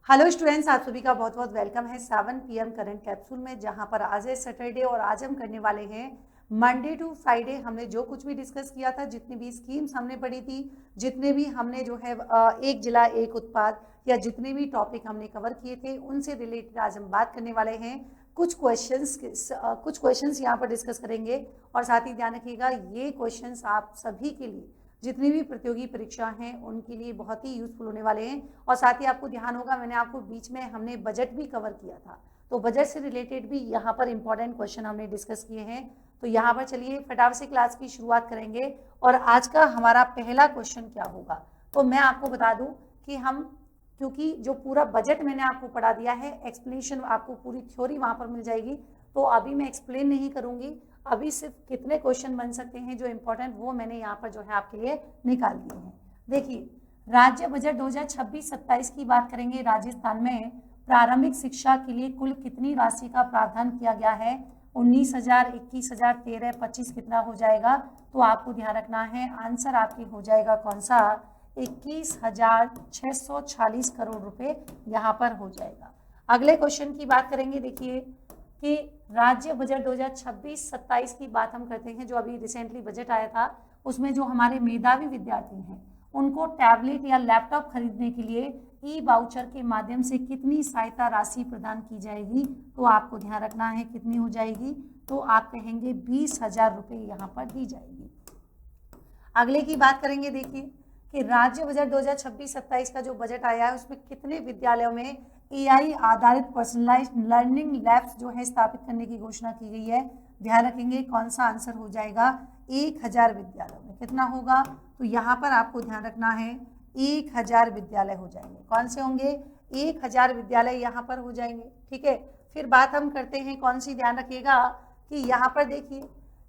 Hello students, आप सभी का बहुत बहुत वेलकम है 7 PM करंट कैप्सूल में, जहां पर आज है सैटरडे और आज हम करने वाले हैं मंडे टू फ्राइडे। हमने जो कुछ भी डिस्कस किया था, जितनी भी स्कीम्स हमने पढ़ी थी, जितने भी हमने जो है एक जिला एक उत्पाद या जितने भी टॉपिक हमने कवर किए थे, उनसे रिलेटेड आज हम बात करने वाले हैं। कुछ क्वेश्चंस यहाँ पर डिस्कस करेंगे और साथ ही ध्यान रखिएगा, ये क्वेश्चंस आप सभी के लिए, जितनी भी प्रतियोगी परीक्षा हैं उनके लिए बहुत ही यूजफुल होने वाले हैं। और साथ ही आपको ध्यान होगा, मैंने आपको बीच में हमने बजट भी कवर किया था, तो बजट से रिलेटेड भी यहाँ पर इंपॉर्टेंट क्वेश्चन हमने डिस्कस किए हैं। तो यहाँ पर चलिए फटाफट से क्लास की शुरुआत करेंगे। और आज का हमारा पहला क्वेश्चन क्या होगा, तो मैं आपको बता दूं कि हम, क्योंकि जो पूरा बजट मैंने आपको पढ़ा दिया है, एक्सप्लेनेशन आपको पूरी थ्योरी वहां पर मिल जाएगी, तो अभी मैं एक्सप्लेन नहीं करूंगी। अभी सिर्फ कितने क्वेश्चन बन सकते हैं जो इंपॉर्टेंट, वो मैंने यहाँ पर जो है आपके लिए निकाल दिए हैं। देखिए, राज्य बजट 2026-27 की बात करेंगे। राजस्थान में प्रारंभिक शिक्षा के लिए कुल कितनी राशि का प्रावधान किया गया है? 19,000, 21,000, 13, 25 कितना हो जाएगा? तो आपको ध्यान रखना है, आंसर आपके हो जाएगा कौन सा? 21,646 करोड़ रुपए यहाँ पर हो जाएगा। अगले क्वेश्चन की बात करेंगे। देखिए कि राज्य बजट 2026-27 की बात हम करते हैं, जो अभी रिसेंटली बजट आया था, उसमें जो हमारे मेधावी विद्यार्थी हैं उनको टैबलेट या लैपटॉप खरीदने के लिए ई वाउचर के माध्यम से कितनी सहायता राशि प्रदान की जाएगी? तो आपको ध्यान रखना है कितनी हो जाएगी, तो आप कहेंगे 20,000 रुपये यहाँ पर दी जाएगी। अगले की बात करेंगे। देखिए कि राज्य बजट 2026-27 का जो बजट आया है, उसमें कितने विद्यालयों में एआई आधारित पर्सनलाइज्ड लर्निंग लैब्स जो है स्थापित करने की घोषणा की गई है? ध्यान रखेंगे कौन सा आंसर हो जाएगा? 1,000 विद्यालयों में। कितना होगा? तो यहाँ पर आपको ध्यान रखना है 1,000 विद्यालय हो जाएंगे। कौन से होंगे? 1,000 विद्यालय यहाँ पर हो जाएंगे। ठीक है, फिर बात हम करते हैं कौन सी, ध्यान रखिएगा कि यहाँ पर देखिए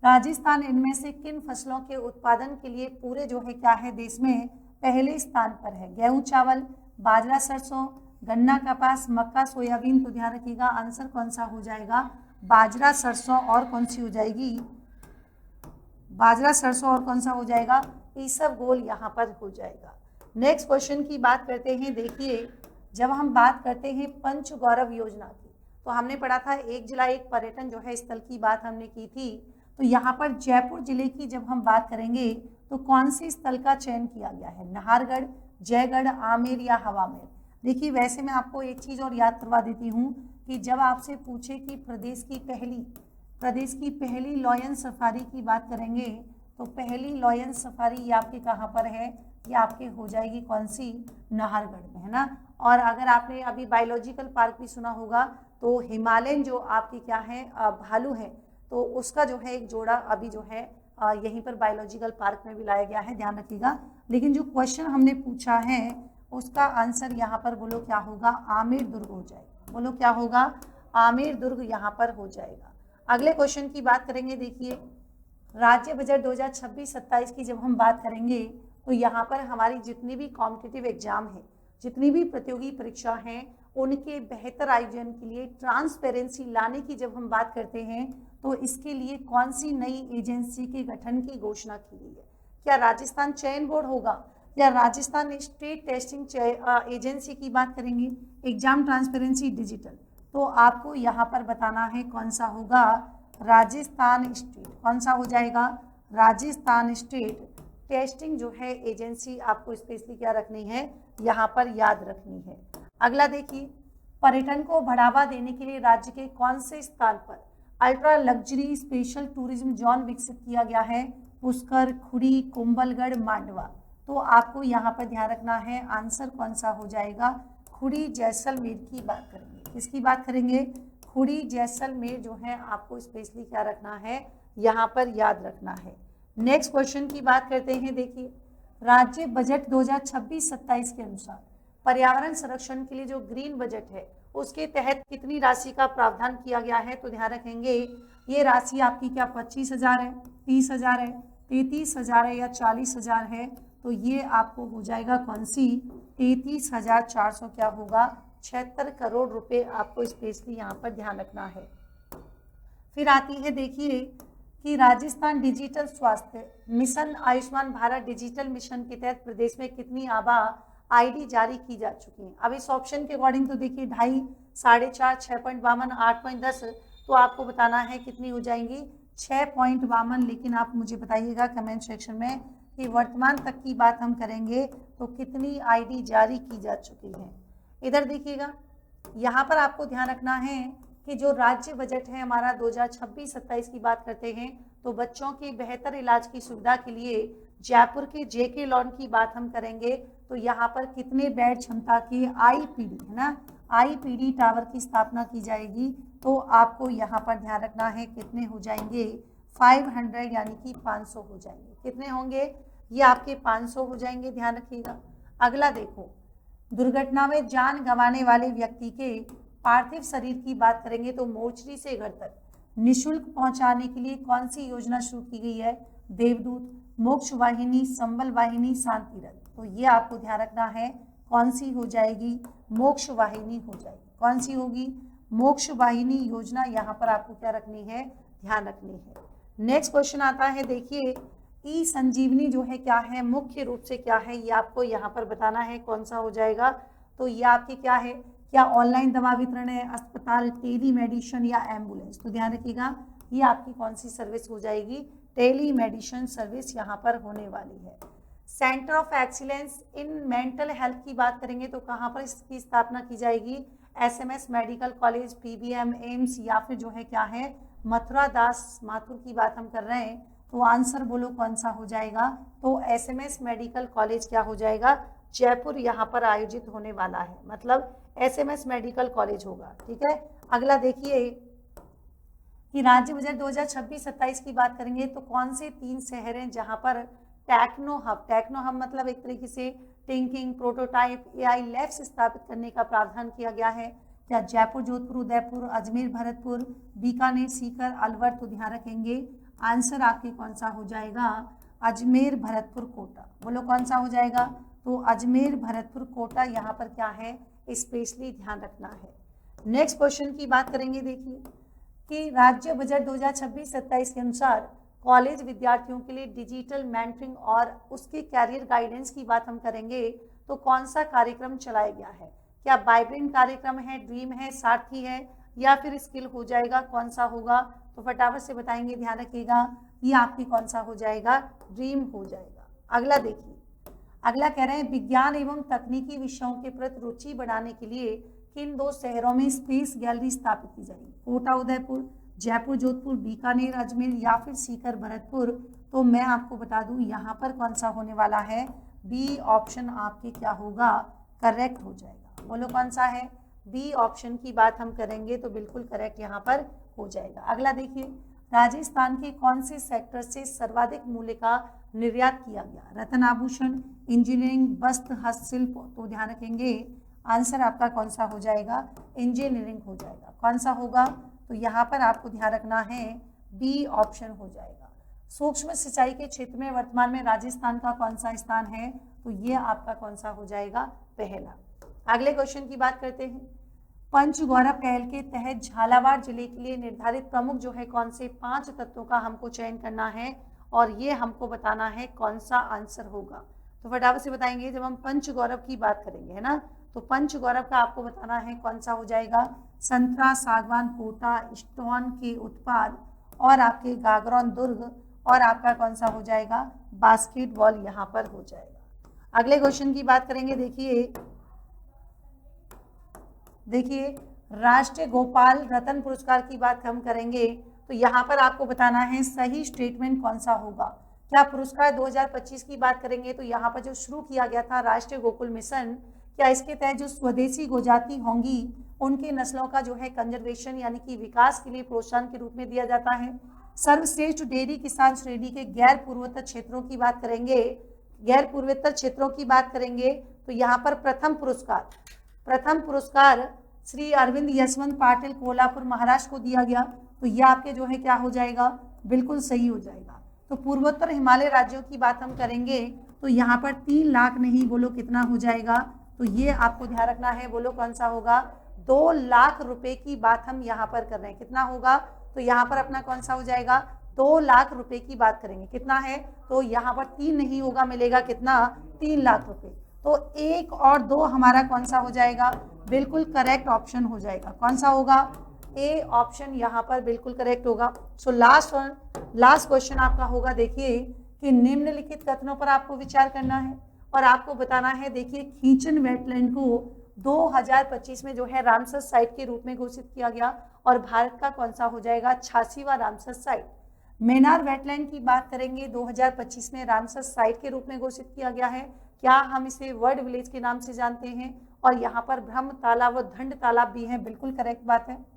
राजस्थान इनमें से किन फसलों के उत्पादन के लिए पूरे जो है क्या है, देश में पहले स्थान पर है? गेहूं, चावल, बाजरा, सरसों, गन्ना, कपास, मक्का, सोयाबीन। तो ध्यान रखिएगा आंसर कौन सा हो जाएगा? बाजरा, सरसों और कौन सी हो जाएगी? बाजरा, सरसों और कौन सा हो जाएगा? ईसबगोल यहाँ पर हो जाएगा। नेक्स्ट क्वेश्चन की बात करते हैं। देखिए, जब हम बात करते हैं पंच गौरव योजना की, तो हमने पढ़ा था एक जिला एक पर्यटन जो है स्थल की बात हमने की थी। तो यहाँ पर जयपुर जिले की जब हम बात करेंगे, तो कौन से स्थल का चयन किया गया है? नाहरगढ़, जयगढ़, आमेर या हवामेर? देखिए, वैसे मैं आपको एक चीज और याद करवा देती हूँ कि जब आपसे पूछे कि प्रदेश की पहली लॉयन सफारी की बात करेंगे, तो पहली लॉयन सफारी ये आपके कहाँ पर है? ये आपके हो जाएगी कौन सी? नाहरगढ़ में, है ना। और अगर आपने अभी बायोलॉजिकल पार्क भी सुना होगा, तो हिमालयन जो आपकी क्या है, भालू है, तो उसका जो है एक जोड़ा अभी जो है यहीं पर बायोलॉजिकल पार्क में भी लाया गया है, ध्यान रखिएगा। लेकिन जो क्वेश्चन हमने पूछा है उसका आंसर यहाँ पर बोलो क्या होगा? आमेर दुर्ग हो जाएगा। बोलो क्या होगा? आमेर दुर्ग यहाँ पर हो जाएगा। अगले क्वेश्चन की बात करेंगे। देखिए, राज्य बजट 2026-27 की जब हम बात करेंगे, तो यहाँ पर हमारी जितनी भी कॉम्पिटिटिव एग्जाम है, जितनी भी प्रतियोगी परीक्षा हैं, उनके बेहतर आयोजन के लिए ट्रांसपेरेंसी लाने की जब हम बात करते हैं, तो इसके लिए कौन सी नई एजेंसी के गठन की घोषणा की गई है? क्या राजस्थान चयन बोर्ड होगा या राजस्थान स्टेट टेस्टिंग एजेंसी की बात करेंगे? एग्जाम ट्रांसपेरेंसी डिजिटल, तो आपको यहाँ पर बताना है कौन सा होगा? राजस्थान स्टेट। कौन सा हो जाएगा? राजस्थान स्टेट टेस्टिंग जो है एजेंसी आपको स्पेशली क्या रखनी है, यहाँ पर याद रखनी है। अगला देखिए, पर्यटन को बढ़ावा देने के लिए राज्य के कौन से स्थान पर ultra luxury special tourism zone विकसित किया गया है? पुष्कर, खुड़ी, कुंभलगढ़, मांडवा। तो आपको यहाँ पर ध्यान रखना है आंसर कौन सा हो जाएगा? खुड़ी जैसलमेर की बात करेंगे। किसकी बात करेंगे? खुड़ी जैसलमेर जो है आपको स्पेशली क्या रखना है, यहाँ पर याद रखना है। नेक्स्ट क्वेश्चन की बात करते हैं। देखिए, राज्य बजट 2026-27 के अनुसार पर्यावरण संरक्षण के लिए जो ग्रीन बजट है, उसके तहत कितनी राशि का प्रावधान किया गया है? तो ध्यान रखेंगे ये राशि आपकी क्या 25,000 है, 30,000 है, 33,000 है या 40,000 है? तो ये आपको हो जाएगा कौन सी? 33,400 क्या होगा? 76 करोड़ रुपए आपको स्पेशली यहाँ पर ध्यान रखना है। फिर आती है, देखिए कि राजस्थान डिजिटल स्वास्थ्य mission, Ayushman Bharat digital mission के तहत प्रदेश में कितनी आईडी जारी की जा चुकी हैं। अब इस ऑप्शन के अकॉर्डिंग तो देखिए 2.5, 4.5, 6.52, 8.10, तो आपको बताना है कितनी हो जाएंगी 6.52। लेकिन आप मुझे बताइएगा कमेंट सेक्शन में कि वर्तमान तक की बात हम करेंगे तो कितनी आईडी जारी की जा चुकी है। इधर देखिएगा, यहाँ पर आपको ध्यान रखना है कि जो राज्य बजट है हमारा 2026-27 की बात करते हैं तो बच्चों के बेहतर इलाज की सुविधा के लिए जयपुर के जेके लॉन की बात हम करेंगे तो यहाँ पर कितने बेड क्षमता के आईपीडी है ना, आईपीडी टावर की स्थापना की जाएगी। तो आपको यहाँ पर ध्यान रखना है कितने हो जाएंगे 500, यानी कि 500 हो जाएंगे। कितने होंगे ये आपके 500 हो जाएंगे, ध्यान रखिएगा। अगला देखो, दुर्घटना में जान गंवाने वाले व्यक्ति के पार्थिव शरीर की बात करेंगे तो मोर्चरी से घर तक निशुल्क पहुंचाने के लिए कौन सी योजना शुरू की गई है? देवदूत, मोक्ष वाहिनी, संबल वाहिनी, शांति रथ। तो ये आपको ध्यान रखना है कौन सी हो जाएगी, मोक्ष वाहिनी हो जाएगी। कौन सी होगी? मोक्ष वाहिनी योजना यहाँ पर आपको क्या रखनी है, ध्यान रखनी है। नेक्स्ट क्वेश्चन आता है, देखिए ई संजीवनी जो है क्या है, मुख्य रूप से क्या है, ये आपको यहाँ पर बताना है कौन सा हो जाएगा। तो ये आपकी क्या है, क्या ऑनलाइन दवा वितरण है, अस्पताल, टेली मेडिसिन या एम्बुलेंस? तो ध्यान रखिएगा ये आपकी कौन सी सर्विस हो जाएगी, टेली मेडिसिन सर्विस यहाँ पर होने वाली है। Centre of excellence in mental health की बात करेंगे तो कहाँ पर इसकी स्थापना की जाएगी? SMS medical college, PBM, AIIMS या फिर जो है क्या है मथुरा दास माथुर की बात हम कर रहे हैं। तो आंसर बोलो कौन सा हो जाएगा? तो एसएमएस मेडिकल कॉलेज क्या हो जाएगा, जयपुर यहाँ पर आयोजित होने वाला है, मतलब एसएमएस मेडिकल कॉलेज होगा। ठीक है, अगला देखिए कि राज्य बजट 2026-27 की बात करेंगे तो कौन से 3 शहर हैं जहां पर टेक्नो हब मतलब एक तरीके से थिंकिंग, प्रोटोटाइप, एआई लैब्स स्थापित करने का प्रावधान किया गया है? क्या जयपुर, जोधपुर, उदयपुर, अजमेर, भरतपुर, बीकानेर, सीकर, अलवर? तो ध्यान रखेंगे आंसर आपके कौन सा हो जाएगा, अजमेर, भरतपुर, कोटा। बोलो कौन सा हो जाएगा? तो अजमेर, भरतपुर, कोटा यहाँ पर क्या है, स्पेशली ध्यान रखना है। नेक्स्ट क्वेश्चन की बात करेंगे, देखिए कि राज्य बजट 2026-27 के अनुसार कॉलेज विद्यार्थियों के लिए डिजिटल मेंटरिंग और उसके कैरियर गाइडेंस की बात हम करेंगे तो कौन सा कार्यक्रम चलाया गया है? क्या वाइब्रेंट कार्यक्रम है, ड्रीम है, सारथी है या फिर स्किल हो जाएगा? कौन सा होगा? तो फटाफट से बताएंगे, ध्यान रखिएगा ये आपकी कौन सा हो जाएगा, ड्रीम हो जाएगा। अगला देखिए, अगला कह रहे हैं विज्ञान एवं तकनीकी विषयों के प्रति रुचि बढ़ाने के लिए किन 2 शहरों में स्पेस गैलरी स्थापित की जाएगी? कोटा, उदयपुर, जयपुर, जोधपुर, बीकानेर, अजमेर या फिर सीकर, भरतपुर? तो मैं आपको बता दूं यहाँ पर कौन सा होने वाला है, बी ऑप्शन आपके क्या होगा, करेक्ट हो जाएगा। बोलो कौन सा है, बी ऑप्शन की बात हम करेंगे तो बिल्कुल करेक्ट यहाँ पर हो जाएगा। अगला देखिए, राजस्थान के कौन से सेक्टर से सर्वाधिक मूल्य का निर्यात किया गया? रत्न आभूषण, इंजीनियरिंग, वस्त्र, हस्तशिल्प? तो ध्यान रखेंगे आंसर आपका कौन सा हो जाएगा, इंजीनियरिंग हो जाएगा। कौन सा होगा? तो यहाँ पर आपको ध्यान रखना है बी ऑप्शन हो जाएगा। सूक्ष्म सिंचाई के क्षेत्र में वर्तमान में राजस्थान का कौन सा स्थान है? तो ये आपका कौन सा हो जाएगा, पहला। अगले क्वेश्चन की बात करते हैं, पंच गौरव पहल के तहत झालावाड़ जिले के लिए निर्धारित प्रमुख जो है कौन से 5 तत्वों का हमको चयन करना है और ये हमको बताना है कौन सा आंसर होगा। तो फटाफट से बताएंगे, जब हम पंच गौरव की बात करेंगे है ना, तो पंच गौरव का आपको बताना है कौन सा हो जाएगा, संतरा, सागवान, कोटा, स्टोन के उत्पाद और आपके गागरौन दुर्ग और आपका कौन सा हो जाएगा, बास्केटबॉल यहाँ पर हो जाएगा। अगले क्वेश्चन की बात करेंगे, देखिए राष्ट्रीय गोपाल रत्न पुरस्कार की बात हम करेंगे तो यहाँ पर आपको बताना है सही स्टेटमेंट कौन सा होगा। क्या पुरस्कार 2025 की बात करेंगे तो यहाँ पर जो शुरू किया गया था राष्ट्रीय गोकुल मिशन, क्या इसके तहत जो स्वदेशी गोजाति होंगी उनकी नस्लों का जो है कंजर्वेशन यानी कि विकास के लिए प्रोत्साहन के रूप में दिया जाता है। सर्वश्रेष्ठ डेयरी किसान श्रेणी के गैर पूर्वोत्तर क्षेत्रों की बात करेंगे, गैर पूर्वोत्तर क्षेत्रों की बात करेंगे तो यहाँ पर प्रथम पुरस्कार श्री अरविंद यशवंत पाटिल कोल्हापुर महाराष्ट्र को दिया गया। तो यह आपके जो है क्या हो जाएगा, बिल्कुल सही हो जाएगा। तो पूर्वोत्तर हिमालय राज्यों की बात हम करेंगे तो यहाँ पर 3 लाख नहीं, बोलो कितना हो जाएगा, तो ये आपको ध्यान रखना है, बोलो कौन सा होगा, 2 लाख रुपए की बात हम यहाँ पर कर रहे हैं। कितना होगा, तो यहाँ पर अपना कौन सा हो जाएगा, 2 लाख रुपए की बात करेंगे। कितना है, तो यहाँ पर 3 नहीं होगा, मिलेगा कितना, 3 लाख रुपए। तो 1 और 2 हमारा कौन सा हो जाएगा, बिल्कुल करेक्ट ऑप्शन हो जाएगा। कौन सा होगा, ए ऑप्शन यहाँ पर बिल्कुल करेक्ट होगा। सो लास्ट क्वेश्चन आपका होगा, देखिए कि निम्नलिखित कथनों पर आपको विचार करना है और आपको बताना है। देखिए खींचन वेटलैंड को 2025 में जो है रामसर साइट के रूप में घोषित किया गया और भारत का कौन सा हो जाएगा 86वां रामसर साइट। मेनार वेटलैंड की बात करेंगे, 2025 में रामसर साइट के रूप में घोषित किया गया है। क्या हम इसे वर्ल्ड विलेज के नाम से जानते हैं, और यहाँ पर ब्रह्म तालाब व धंड तालाब भी हैं, बिल्कुल करेक्ट बात है।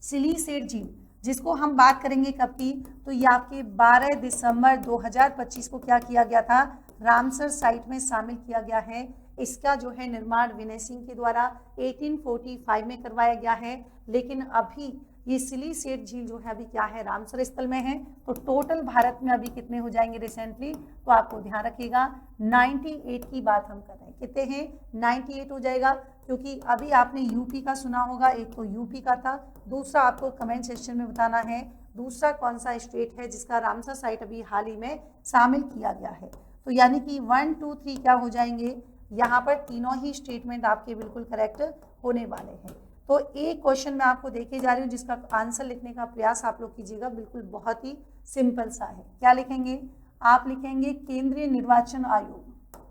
सिलीसेट झील जिसको हम बात करेंगे कब की, तो ये आपके 12 दिसंबर 2025 को क्या किया गया था, रामसर साइट में शामिल किया गया है। इसका जो है निर्माण विनय सिंह के द्वारा 1845 में करवाया गया है, लेकिन अभी ये सिलीसेट झील जो है अभी क्या है, रामसर स्थल में है। तो टोटल भारत में अभी कितने हो जाएंगे रिसेंटली, तो आपको ध्यान रखिएगा 98 की बात हम कर रहे हैं। कितने हैं, 98 हो जाएगा, क्योंकि अभी आपने यूपी का सुना होगा, एक तो यूपी का था, दूसरा आपको कमेंट सेक्शन में बताना है दूसरा कौन सा स्टेट है जिसका रामसर साइट अभी हाल ही में शामिल किया गया है। तो यानी कि 1, 2, 3 क्या हो जाएंगे, यहाँ पर तीनों ही स्टेटमेंट आपके बिल्कुल करेक्ट होने वाले हैं। तो एक क्वेश्चन मैं आपको देके जा रही हूँ जिसका आंसर लिखने का प्रयास आप लोग कीजिएगा, बिल्कुल बहुत ही सिंपल सा है। क्या लिखेंगे, आप लिखेंगे केंद्रीय निर्वाचन आयोग,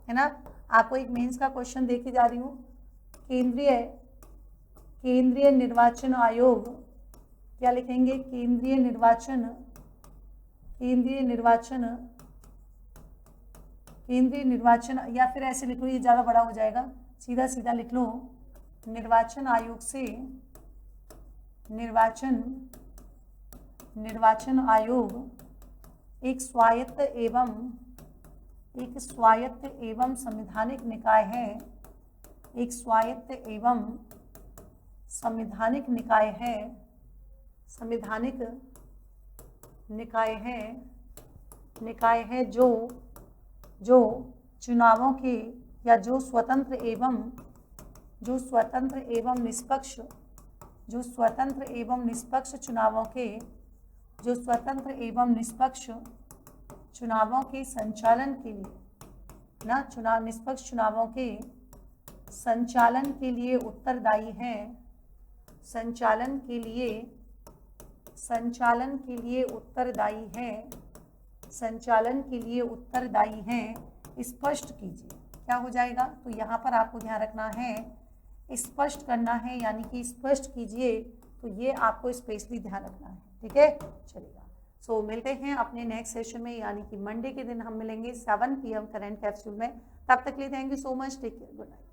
है ना। आपको एक मेंस का क्वेश्चन देके जा रही हूँ, केंद्रीय निर्वाचन आयोग, क्या लिखेंगे, केंद्रीय निर्वाचन, या फिर ऐसे लिख लो, ये ज़्यादा बड़ा हो जाएगा, सीधा सीधा लिख लो, निर्वाचन आयोग से निर्वाचन आयोग एक स्वायत्त एवं संवैधानिक निकाय है, एक स्वायत्त एवं संवैधानिक निकाय है जो चुनावों के या जो स्वतंत्र एवं निष्पक्ष चुनावों के संचालन के लिए ना, निष्पक्ष चुनावों के संचालन के लिए उत्तरदायी है, संचालन के लिए उत्तरदायी है, स्पष्ट कीजिए। क्या हो जाएगा, तो यहाँ पर आपको ध्यान रखना है, स्पष्ट करना है, यानी कि स्पष्ट कीजिए, तो ये आपको स्पेशली ध्यान रखना है, ठीक है, चलेगा। सो मिलते हैं अपने नेक्स्ट सेशन में, यानी कि मंडे के दिन हम मिलेंगे 7 PM करंट कैप्सूल में। तब तक के लिए thank you so much, take care, good night.